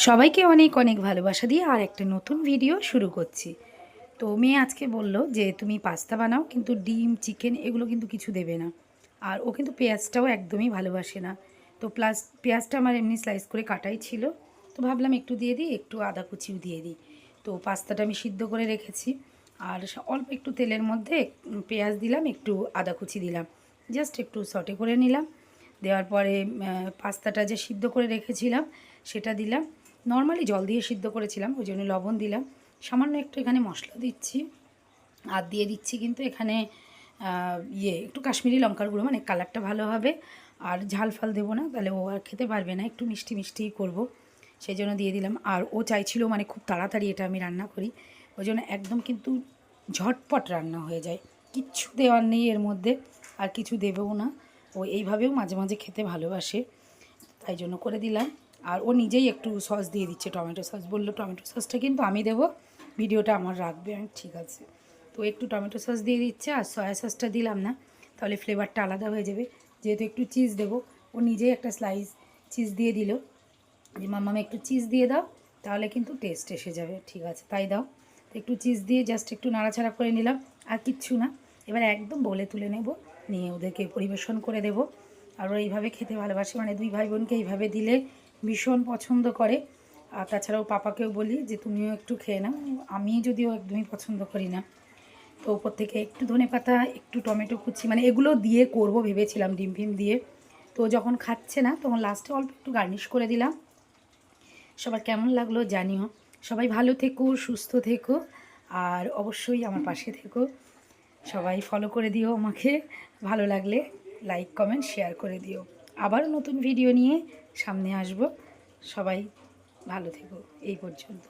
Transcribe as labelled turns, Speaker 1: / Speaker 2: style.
Speaker 1: সবাইকে অনেক অনেক ভালোবাসা দিয়ে আর একটা নতুন ভিডিও শুরু করছি। তো মেয়ে আজকে বলল যে তুমি পাস্তা বানাও, কিন্তু ডিম চিকেন এগুলো কিন্তু কিছু দেবে না। আর ও কিন্তু পেঁয়াজটাও একদমই ভালোবাসে না। তো প্লাস পেঁয়াজটা আমার এমনি স্লাইস করে কাটাই ছিল, তো ভাবলাম একটু দিয়ে দিই, একটু আদা কুচিও দিয়ে দিই। তো পাস্তাটা আমি সিদ্ধ করে রেখেছি, আর অল্প একটু তেলের মধ্যে পেঁয়াজ দিলাম, একটু আদা কুচি দিলাম, জাস্ট একটু সটে করে নিলাম। দেওয়ার পরে পাস্তাটা যে সিদ্ধ করে রেখেছিলাম সেটা দিলাম। নর্মালি জল দিয়ে সিদ্ধ করেছিলাম, ওই জন্য লবণ দিলাম। সামান্য একটু এখানে মশলা দিচ্ছি, আর দিয়ে দিচ্ছি কিন্তু এখানে একটু কাশ্মীরি লঙ্কার গুঁড়ো, মানে কালারটা ভালো হবে। আর ঝাল ফাল দেবো না, তাহলে ও আর খেতে পারবে না, একটু মিষ্টি মিষ্টিই করবো, সেই জন্য দিয়ে দিলাম। আর ও চাইছিল মানে খুব তাড়াতাড়ি এটা আমি রান্না করি, ওই জন্য একদম কিন্তু ঝটপট রান্না হয়ে যায়, কিচ্ছু দেওয়ার নেই এর মধ্যে, আর কিছু দেবেও না। ও এইভাবেও মাঝে মাঝে খেতে ভালোবাসে, তাই জন্য করে দিলাম। আর ও নিজেই একটু সস দিয়ে দিচ্ছে, টমেটো সস, বললো টমেটো সসটা কিন্তু আমি দেবো, ভিডিওটা আমার রাখবে। আমি ঠিক আছে, তো একটু টমেটো সস দিয়ে দিচ্ছে, আর সয়া সসটা দিলাম না, তাহলে ফ্লেভারটা আলাদা হয়ে যাবে। যেহেতু একটু চিজ দেবো, ও নিজেই একটা স্লাইস চিজ দিয়ে দিল, যে মাম্মামে একটু চিজ দিয়ে দাও, তাহলে কিন্তু টেস্ট এসে যাবে। ঠিক আছে, তাই দাও। তো একটু চিজ দিয়ে জাস্ট একটু নাড়াচাড়া করে নিলাম, আর কিচ্ছু না। এবার একদম বলে তুলে নেব, নিয়ে ওদেরকে পরিবেশন করে দেব। আর ওরা এইভাবে খেতে ভালোবাসে, মানে দুই ভাই বোনকে এইভাবে দিলে ভীষণ পছন্দ করে। আর তাছাড়াও পাপাকেও বলি যে তুমিও একটু খেয়ে নাও, আমি যদিও একদমই পছন্দ করি না। তো ওপর থেকে একটু ধনেপাতা, একটু টমেটো কুচি, মানে এগুলো দিয়ে করব ভেবেছিলাম, ডিম ফিম দিয়ে। তো যখন খাচ্ছে না তখন লাস্টে অল্প একটু গার্নিশ করে দিলাম। সবার কেমন লাগলো জানিও। সবাই ভালো থেকো, সুস্থ থেকো, আর অবশ্যই আমার পাশে থেকো। সবাই ফলো করে দিও আমাকে, ভালো লাগলে লাইক কমেন্ট শেয়ার করে দিও। আবারও নতুন ভিডিও নিয়ে সামনে আসব। সবাই ভালো থেকো, এই পর্যন্ত।